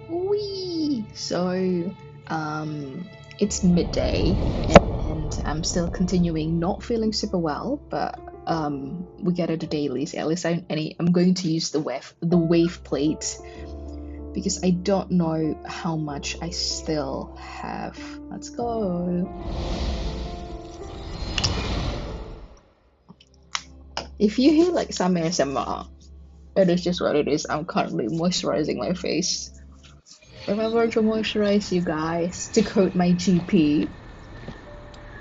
Wee! So, it's midday, and I'm still continuing not feeling super well, but we gotta do dailies. At least I'm going to use the wave plates because I don't know how much I still have. Let's go. If you hear like some ASMR, it is just what it is. I'm currently moisturizing my face. Remember to moisturize, you guys. To quote my GP,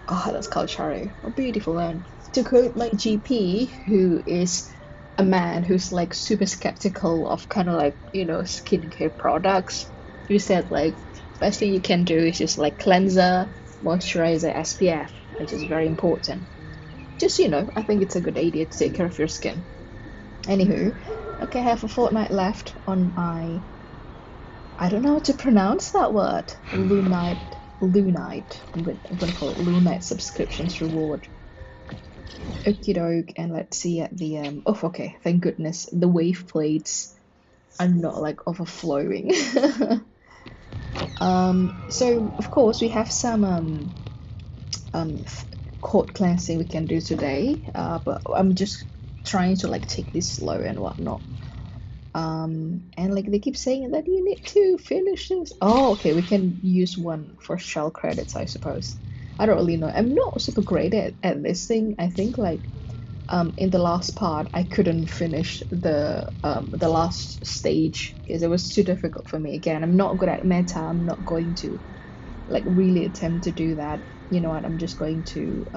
oh, that's culture. Oh, beautiful man. To quote my GP, who is a man who's like super skeptical of kind of like, skincare products, who said like, best thing you can do is just like cleanser, moisturizer, SPF, which is very important. Just, I think it's a good idea to take care of your skin. Anywho, okay, I have a fortnight left on my, I don't know how to pronounce that word, Lunite. I'm gonna call it Lunite subscriptions reward. Okie doke, and let's see at the oh, okay, thank goodness the wave plates are not like overflowing. So of course we have some um court cleansing we can do today. But I'm just trying to like take this slow and whatnot. And like they keep saying that you need to finish this. Oh, okay, we can use one for shell credits, I suppose. I don't really know. I'm not super great at this thing. I think like in the last part I couldn't finish the last stage because it was too difficult for me. Again, I'm not good at meta. I'm not going to like really attempt to do that. You know what? I'm just going to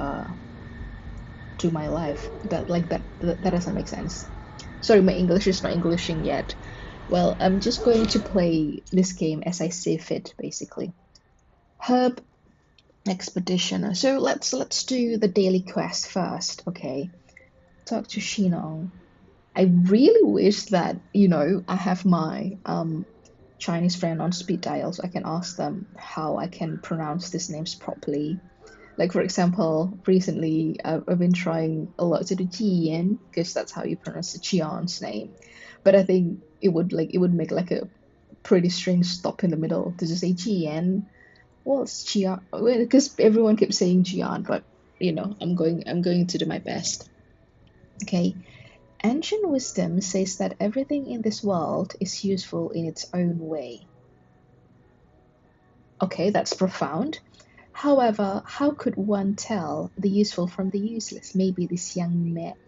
do my life. That doesn't make sense. Sorry, my English is not Englishing yet. Well, I'm just going to play this game as I see fit, basically. Herb Expeditioner. So let's do the daily quest first, okay? Talk to Shinong. I really wish that, I have my Chinese friend on speed dial so I can ask them how I can pronounce these names properly. Like for example, recently I've been trying a lot to do Jiyan because that's how you pronounce the Jian's name. But I think it would make like a pretty strange stop in the middle to just say Jiyan. Well, it's Jian because everyone keeps saying Jian, but I'm going to do my best. Okay. Ancient wisdom says that everything in this world is useful in its own way. Okay, that's profound. However, how could one tell the useful from the useless? Maybe this young man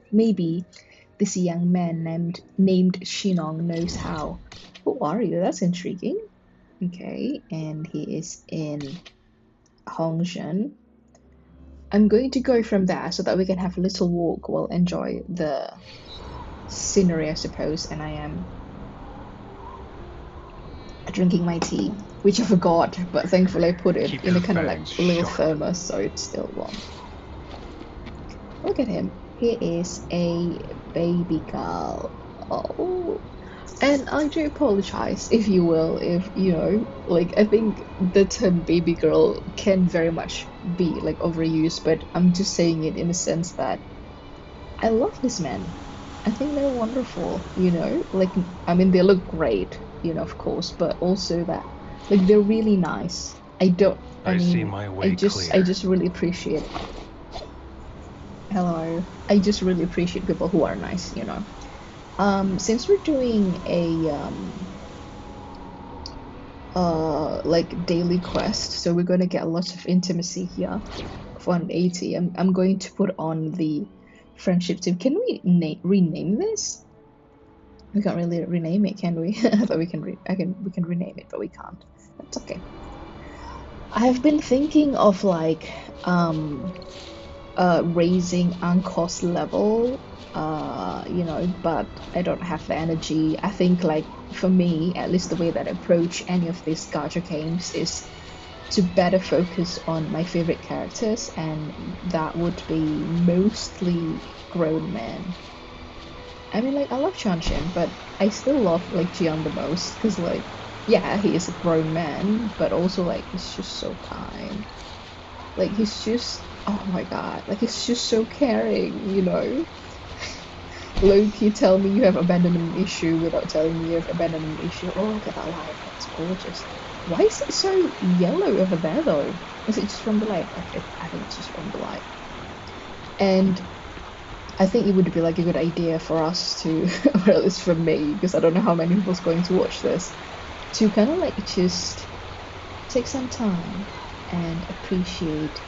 named Shinong knows how. Who are you? That's intriguing. Okay, and he is in Hongzhen. I'm going to go from there so that we can have a little walk while enjoy the scenery, I suppose, and I am drinking my tea, which I forgot, but thankfully I put it Keep in your a kind of like fangs little sharp. thermos so it's still warm. Look at him. He is a baby girl. Oh. And I do apologize, if you will, if like I think the term baby girl can very much be like overused, but I'm just saying it in a sense that I love these men. I think they're wonderful, like I mean they look great, of course, but also that like they're really nice. I I see mean, my I way just I clear. just really appreciate hello. I just really appreciate people who are nice. Since we're doing a like daily quest, so we're going to get a lot of intimacy here for 180. I'm going to put on the friendship team. Can we rename this? We can't really rename it, can we? I thought we can rename it, but we can't. That's okay. I have been thinking of like raising Ankor's level, but I don't have the energy. I think like for me, at least the way that I approach any of these gacha games is to better focus on my favorite characters, and that would be mostly grown men. I mean, like, I love Chanshin, but I still love, like, Jian the most, because, like, yeah, he is a grown man, but also, like, he's just so kind. Like, he's just, oh my god, like, he's just so caring. Loki, tell me you have abandonment issue without telling me you have abandonment issue. Oh, look at that light. That's gorgeous. Why is it so yellow over there, though? Is it just from the light? I think it's just from the light. And I think it would be like a good idea for us to, or at least for me, because I don't know how many people's going to watch this, to kind of like just take some time and appreciate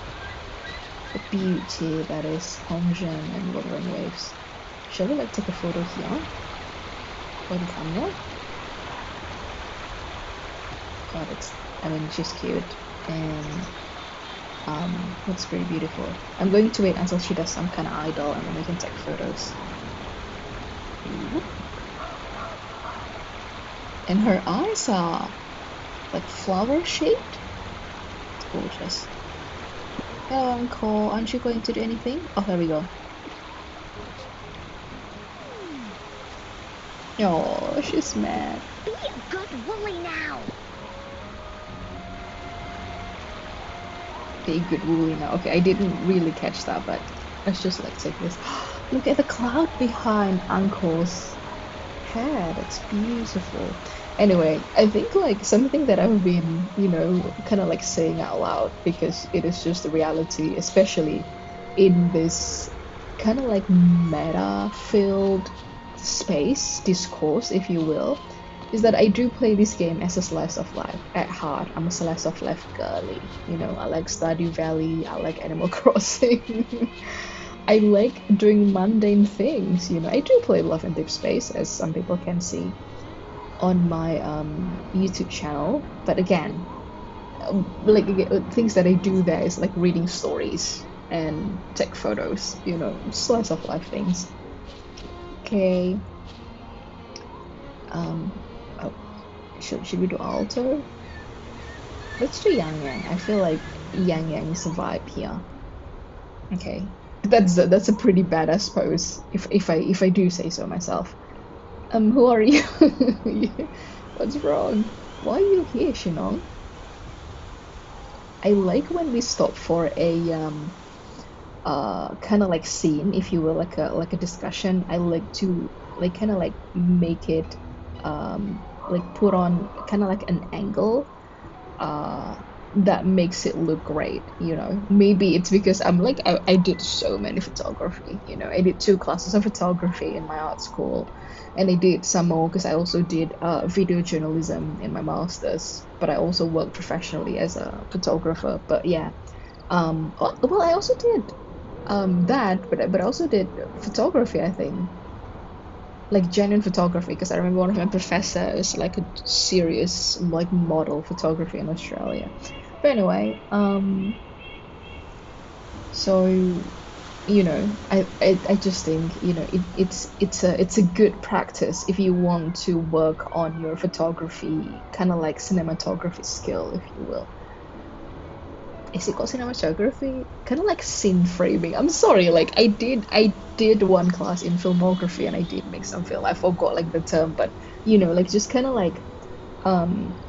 the beauty that is Hongzhen and Wuthering Waves. Shall we like take a photo here for the camera? God, she's cute and looks pretty beautiful. I'm going to wait until she does some kind of idol and then we can take photos. And her eyes are like flower shaped. It's gorgeous. Hello, Uncle. Aren't you going to do anything? Oh, there we go. Oh, she's mad. Be a good woolly now. Be a good woolly now. Okay, I didn't really catch that, but let's just like take this. Look at the cloud behind Uncle's hair. That's beautiful. Anyway, I think like something that I've been, kind of like saying out loud because it is just the reality, especially in this kind of like meta-filled space, discourse, if you will, is that I do play this game as a slice of life. At heart, I'm a slice of life girly. I like Stardew Valley, I like Animal Crossing. I like doing mundane things, I do play Love and Deep Space, as some people can see on my YouTube channel. But again, like things that I do there is like reading stories and take photos, slice of life things. Okay. Oh, should we do alto? Let's do Yang Yang. I feel like Yang Yang is a vibe here. Okay, that's a pretty badass pose if I do say so myself. Who are you? What's wrong? Why are you here, Shinong? I like when we stop for a kind of like scene, if you will, like a discussion. I like to like kind of like make it like put on kind of like an angle that makes it look great. Maybe it's because I'm like I did so many photography. I did 2 classes of photography in my art school, and I did some more because I also did video journalism in my master's, but I also worked professionally as a photographer. But yeah, well, I also did that, but I also did photography, I think, like genuine photography, because I remember one of my professors like a serious like model photography in Australia. But anyway, so I just think it's a good practice if you want to work on your photography, kind of like cinematography skill, if you will. Is it called cinematography? Kind of like scene framing. I'm sorry, like I did one class in filmography and I did make some film. I forgot like the term, but like just kind of like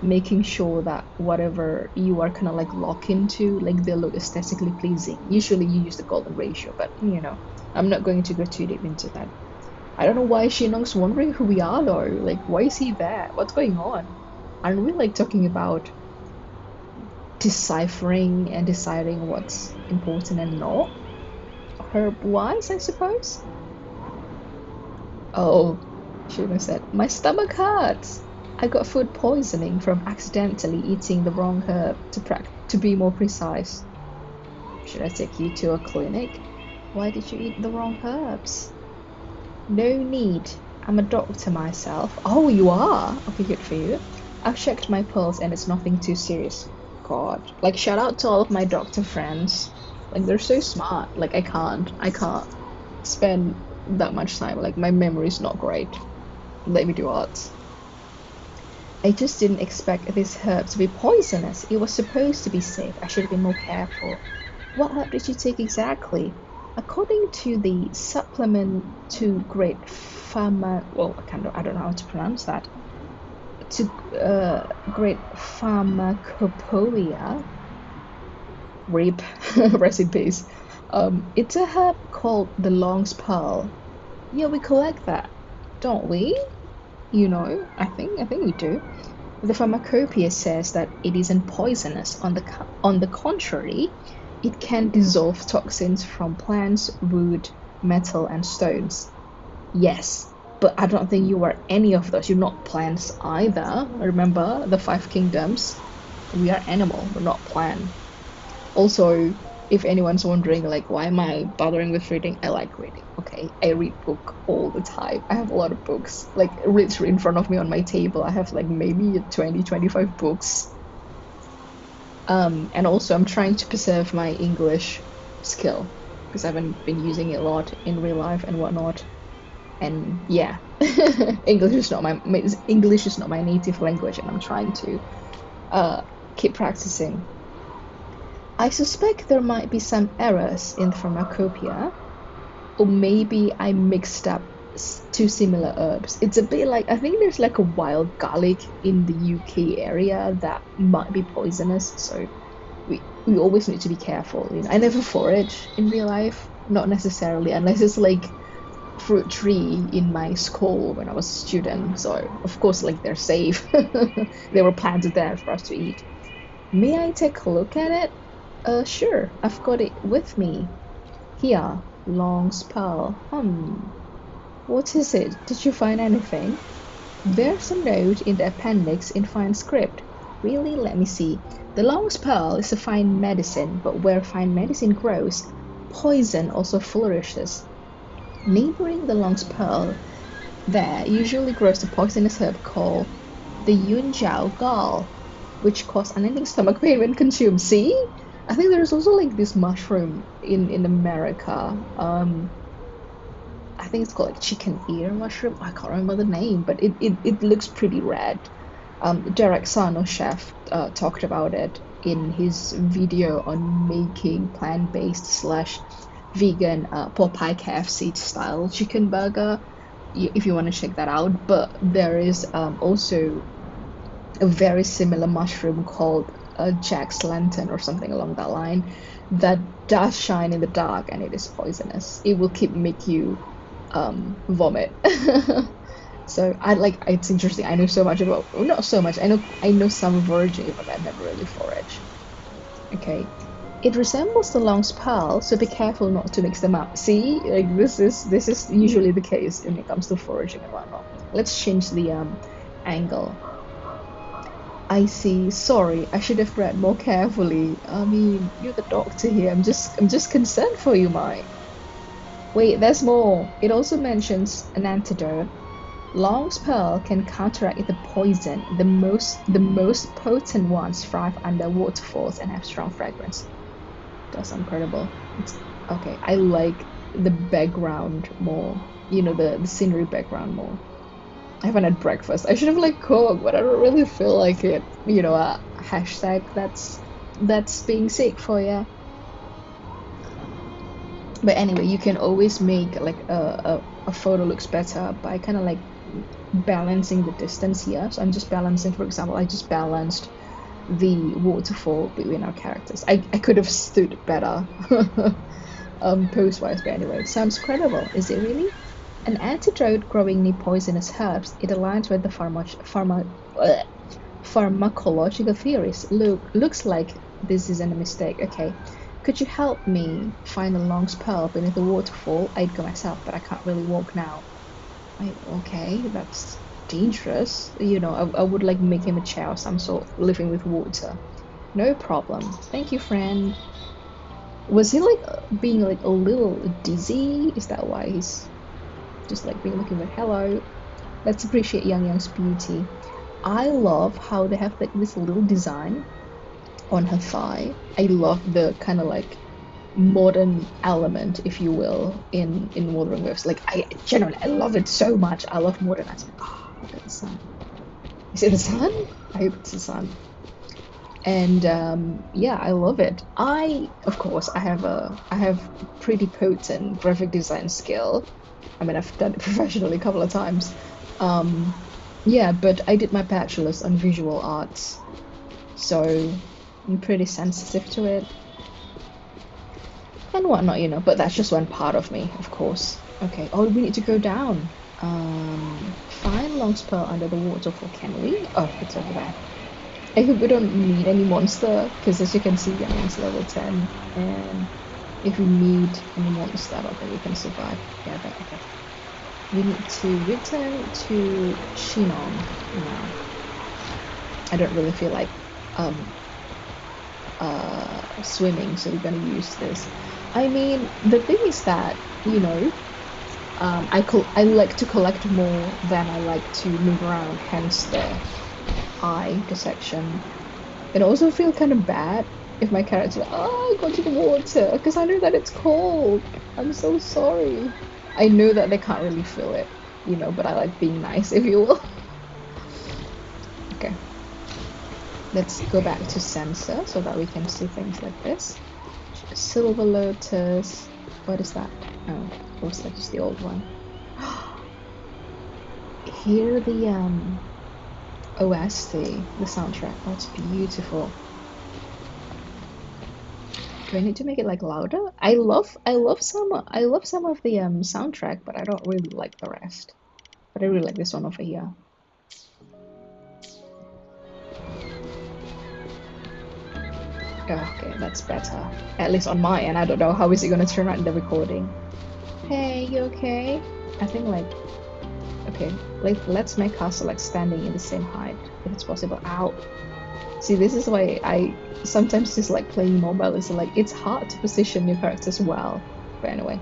making sure that whatever you are kind of like lock into, like they look aesthetically pleasing. Usually you use the golden ratio, but I'm not going to go too deep into that. I don't know why Shinong's wondering who we are though. Like, why is he there? What's going on? Aren't we like talking about deciphering and deciding what's important and not? Herb-wise, I suppose? Oh, Shinong said, my stomach hurts. I got food poisoning from accidentally eating the wrong herb, to be more precise. Should I take you to a clinic? Why did you eat the wrong herbs? No need. I'm a doctor myself. Oh, you are? Okay, good for you. I've checked my pulse and it's nothing too serious. God. Like, shout out to all of my doctor friends. Like, they're so smart. Like, I can't spend that much time. Like, my memory's not great. Let me do arts. I just didn't expect this herb to be poisonous. It was supposed to be safe. I should have been more careful. What herb did you take exactly? According to the supplement to Great Pharma... Well, I don't know how to pronounce that. To Great Pharmacopoeia... RIP. Rest in peace. It's a herb called the Long's Pearl. Yeah, we collect that, don't we? I think we do. The pharmacopoeia says that it isn't poisonous. On the contrary, it can dissolve toxins from plants, wood, metal, and stones. Yes, but I don't think you are any of those. You're not plants either. Remember the five kingdoms? We are animal, we're not plant. Also, if anyone's wondering, like, why am I bothering with reading? I like reading, okay? I read book all the time. I have a lot of books, like, literally in front of me on my table. I have, like, maybe 20, 25 books. And also, I'm trying to preserve my English skill because I haven't been using it a lot in real life and whatnot. And yeah, English is not my native language, and I'm trying to uh, keep practicing. I suspect there might be some errors in the pharmacopoeia, or maybe I mixed up two similar herbs. It's a bit like I think there's like a wild garlic in the UK area that might be poisonous, so we always need to be careful. I never forage in real life, not necessarily, unless it's like fruit tree in my school when I was a student. So of course, like they're safe. They were planted there for us to eat. May I take a look at it? Sure. I've got it with me. Here, long spell. What is it? Did you find anything? There's a note in the appendix in fine script. Really? Let me see. The long spell is a fine medicine, but where fine medicine grows, poison also flourishes. Neighboring the long spell, there usually grows a poisonous herb called the Yunjiao gall, which cause unending stomach pain when consumed. See? I think there's also like this mushroom in America. I think it's called like chicken ear mushroom. I can't remember the name, but it looks pretty red. Derek Sano chef talked about it in his video on making plant-based slash vegan Popeye KFC style chicken burger. If you want to check that out, but there is also a very similar mushroom called Jack's lantern or something along that line that does shine in the dark and it is poisonous. It will make you vomit. So it's interesting. I know so much about, well, not so much. I know some verging, but I've never really foraged. Okay. It resembles the long spell, so be careful not to mix them up. See, like this is usually the case when it comes to foraging and whatnot. Let's change the angle. I see. Sorry, I should have read more carefully. I mean, you're the doctor here. I'm just concerned for you, Mike. Wait, there's more. It also mentions an antidote. Long's pearl can counteract the poison. The most potent ones thrive under waterfalls and have strong fragrance. That's incredible. It's okay. I like the background more. The scenery background more. I haven't had breakfast. I should have like cooked, but I don't really feel like it. Hashtag that's being sick for you. But anyway, you can always make like a photo looks better by kind of like balancing the distance here. So I'm just balancing, for example, I just balanced the waterfall between our characters. I could have stood better pose wise, but anyway, sounds credible. Is it really? An antidote growing near poisonous herbs, it aligns with the pharmacological theories. Looks like this isn't a mistake. Okay, could you help me find a long spell beneath the waterfall? I'd go myself, but I can't really walk now. Okay, that's dangerous. I would like make him a chair or some sort, living with water. No problem. Thank you, friend. Was he like being like a little dizzy? Is that why he's just like being looking like hello? Let's appreciate Young's beauty. I love how they have like this little design on her thigh. I love the kind of like modern element, if you will, in Wuthering Waves. Like I love it so much. I love modern aspect. Oh, look at the sun. Is it the sun? I hope it's the sun. And yeah, I love it. Of course, I have pretty potent graphic design skill. I mean, I've done it professionally a couple of times. Yeah, but I did my bachelor's on visual arts, so I'm pretty sensitive to it and whatnot, but that's just one part of me, of course. Okay. Oh, we need to go down. Find long spell under the waterfall. Can we? Oh, it's over there. I hope we don't meet any monster, because as you can see, I mean, it's level 10, and if we meet any monster, I don't think we can survive. Yeah, but okay. We need to return to Shinon now. I don't really feel like swimming, so we're gonna use this. I mean, the thing is that, you know, I like to collect more than I like to move around, hence the section. And I also feel kind of bad if my character's like, oh, go to the water, because I know that it's cold. I'm so sorry. I know that they can't really feel it, you know, but I like being nice, if you will. Okay, let's go back to sensor so that we can see things like this. Silver Lotus. What is that? Oh, looks like just the old one. Hear the OST, the soundtrack. Oh, it's beautiful. Do I need to make it like louder? I love some of the soundtrack, but I don't really like the rest. But I really like this one over here. Oh, okay, that's better. At least on my end. I don't know how is it gonna turn out in the recording. Hey, you okay? I think like okay, let's make us like standing in the same height if it's possible. Ow. See, this is why I sometimes just like playing mobile is like it's hard to position your characters well. But anyway.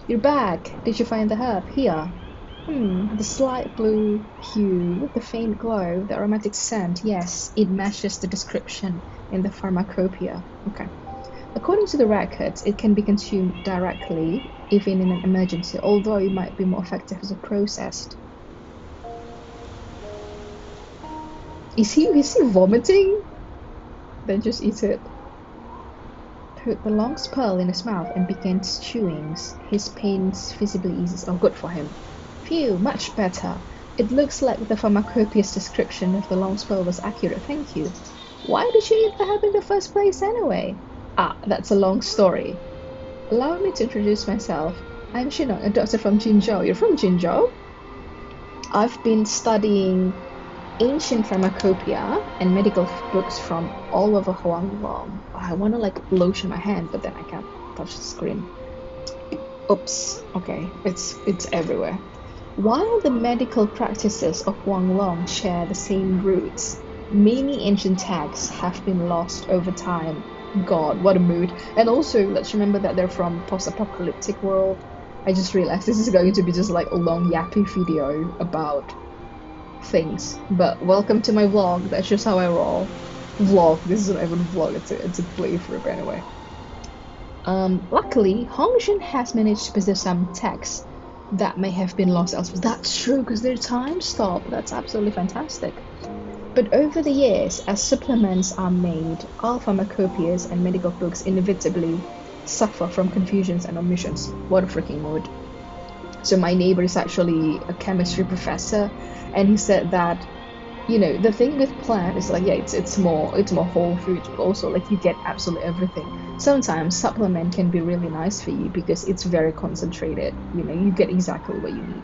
You're back. Did you find the herb? Here. The slight blue hue, the faint glow, the aromatic scent. Yes, it matches the description in the pharmacopoeia. Okay. According to the records, it can be consumed directly, even in an emergency, although it might be more effective as a processed. Is he vomiting? Then just eat it. Put the long spell in his mouth and begins chewing. His pains visibly eases. Oh, good for him. Phew, much better. It looks like the pharmacopoeia's description of the long spell was accurate, thank you. Why did you eat the herb in the first place anyway? Ah, that's a long story. Allow me to introduce myself. I'm Shinon, a doctor from Jinzhou. You're from Jinzhou? I've been studying ancient pharmacopoeia and medical books from all over Huanglong. I want to like lotion my hand, but then I can't touch the screen. Oops. Okay, it's everywhere. While the medical practices of Huanglong share the same roots, many ancient texts have been lost over time. God, what a mood. And also, let's remember that they're from post-apocalyptic world. I just realized this is going to be just like a long yappy video about things. But welcome to my vlog. That's just how I roll. Vlog. This isn't even a vlog. It's a playthrough anyway. Luckily, Hongxin has managed to preserve some texts that may have been lost elsewhere. That's true, because they're time stop. That's absolutely fantastic. But over the years, as supplements are made, all pharmacopoeias and medical books inevitably suffer from confusions and omissions. What a freaking mood. So my neighbor is actually a chemistry professor, and he said that, you know, the thing with plant is like, yeah, it's more whole food, but also like you get absolutely everything. Sometimes supplement can be really nice for you because it's very concentrated. You know, you get exactly what you need.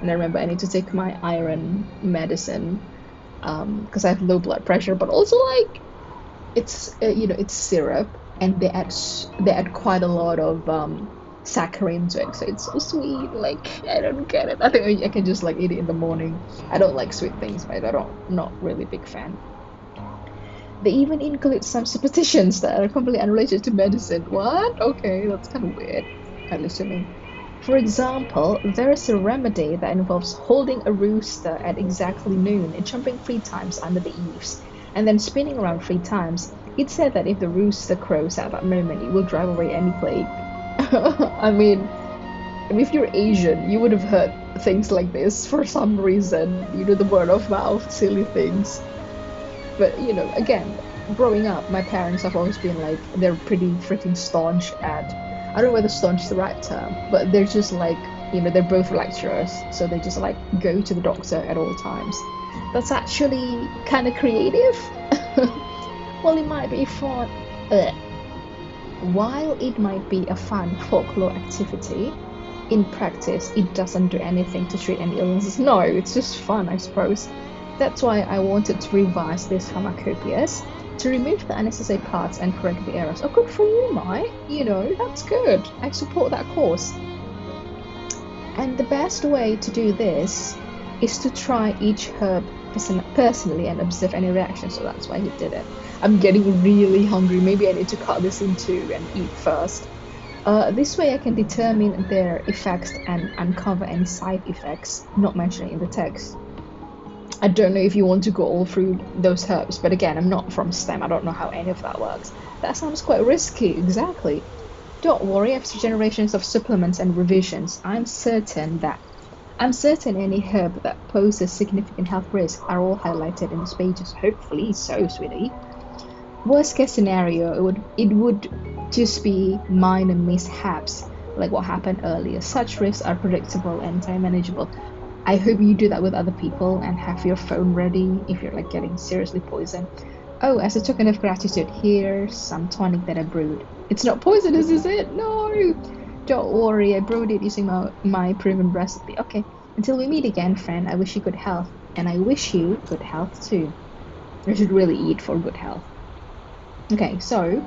And I remember I need to take my iron medicine because I have low blood pressure, but also like it's you know, it's syrup, and they add quite a lot of saccharin to it, so it's so sweet. Like I don't get it. I think I can just like eat it in the morning. I don't like sweet things, but I don't not really big fan. They even include some superstitions that are completely unrelated to medicine. What? Okay, that's kind of weird, at least to me. For example, there is a remedy that involves holding a rooster at exactly noon and jumping 3 times under the eaves, and then spinning around 3 times. It's said that if the rooster crows at that moment, it will drive away any plague. I mean, if you're Asian, you would have heard things like this for some reason. You know, the word of mouth, silly things. But, you know, again, growing up, my parents have always been like, they're pretty freaking staunch at, I don't know whether staunch is the right term, but they're just like, you know, they're both lecturers, so they just like go to the doctor at all times. That's actually kind of creative. Well, it might be fun. While it might be a fun folklore activity, in practice, it doesn't do anything to treat any illnesses. No, it's just fun, I suppose. That's why I wanted to revise these pharmacopoeias to remove the unnecessary parts and correct the errors. Oh, good for you, Mai. You know, that's good. I support that course. And the best way to do this is to try each herb personally and observe any reaction. So that's why he did it. I'm getting really hungry. Maybe I need to cut this in two and eat first. This way I can determine their effects and uncover any side effects not mentioned in the text. I don't know if you want to go all through those herbs, but again, I'm not from STEM. I don't know how any of that works. That sounds quite risky, exactly. Don't worry, after generations of supplements and revisions, I'm certain any herb that poses significant health risks are all highlighted in these pages. Hopefully so, sweetie. Worst case scenario, it would just be minor mishaps, like what happened earlier. Such risks are predictable and time manageable. I hope you do that with other people and have your phone ready if you're like getting seriously poisoned. Oh, as a token of gratitude, here's some tonic that I brewed. It's not poisonous, is it? No! Don't worry, I brewed it using my proven recipe. Okay, until we meet again, friend, I wish you good health. And I wish you good health too. You should really eat for good health. Okay, so,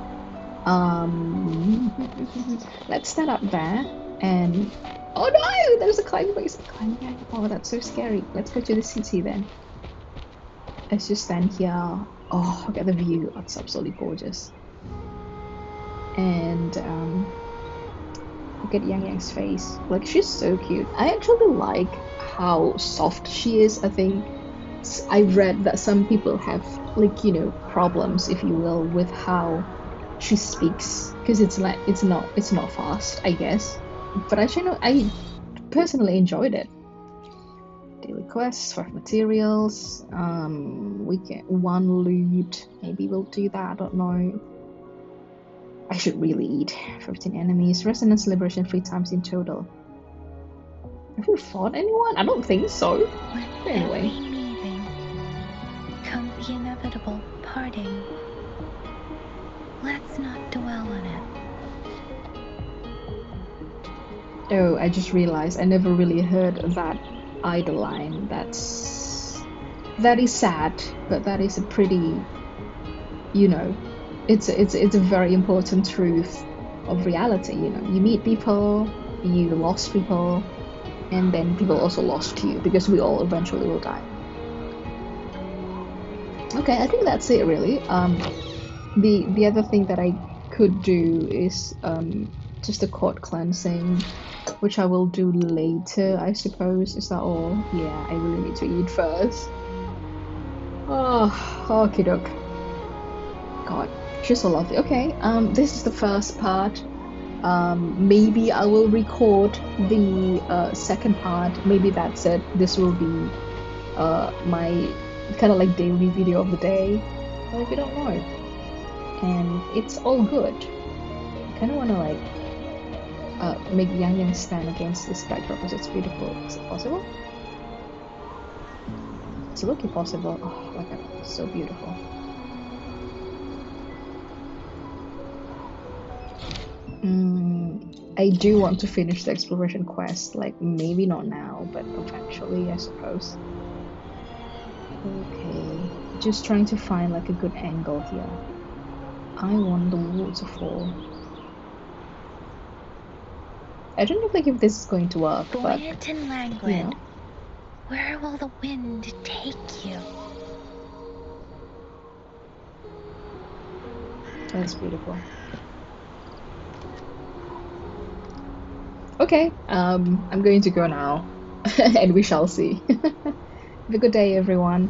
let's stand up there and... Oh no! There's a climbing base. Climbing. Oh, that's so scary. Let's go to the city then. Let's just stand here. Oh, look at the view. It's absolutely gorgeous. And look at Yang Yang's face. Like, she's so cute. I actually like how soft she is. I think I've read that some people have, like, you know, problems, if you will, with how she speaks, because it's like it's not fast, I guess. But I personally enjoyed it. Daily quests, 5 materials. We get 1 loot. Maybe we'll do that. I don't know. I should really eat. 15 enemies. Resonance liberation 3 times in total. Have you fought anyone? I don't think so. But anyway. Every meeting comes the inevitable parting. Let's not dwell on it. Oh, I just realized I never really heard that idle line. That is sad, but that is a pretty, you know, it's a very important truth of reality. You know, you meet people, you lost people, and then people also lost you, because we all eventually will die. Okay, I think that's it really. The other thing that I could do is just a court cleansing, which I will do later, I suppose. Is that all? Yeah, I really need to eat first. Oh, okie doke. God, she's so lovely. Okay, this is the first part. Maybe I will record the second part. Maybe that's it. This will be my kind of like daily video of the day. Well, if you don't know. And it's all good. I kind of want to like make Yang Yang stand against this backdrop because it's beautiful. Is it possible? It's looking possible. Oh, look at it. So beautiful. I do want to finish the exploration quest. Like, maybe not now, but eventually, I suppose. Okay. Just trying to find like a good angle here. I want the waterfall. I don't know like if this is going to work, Buoyant but and languid. you know. Where will the wind take you? That's beautiful. Okay, I'm going to go now, and we shall see. Have a good day, everyone.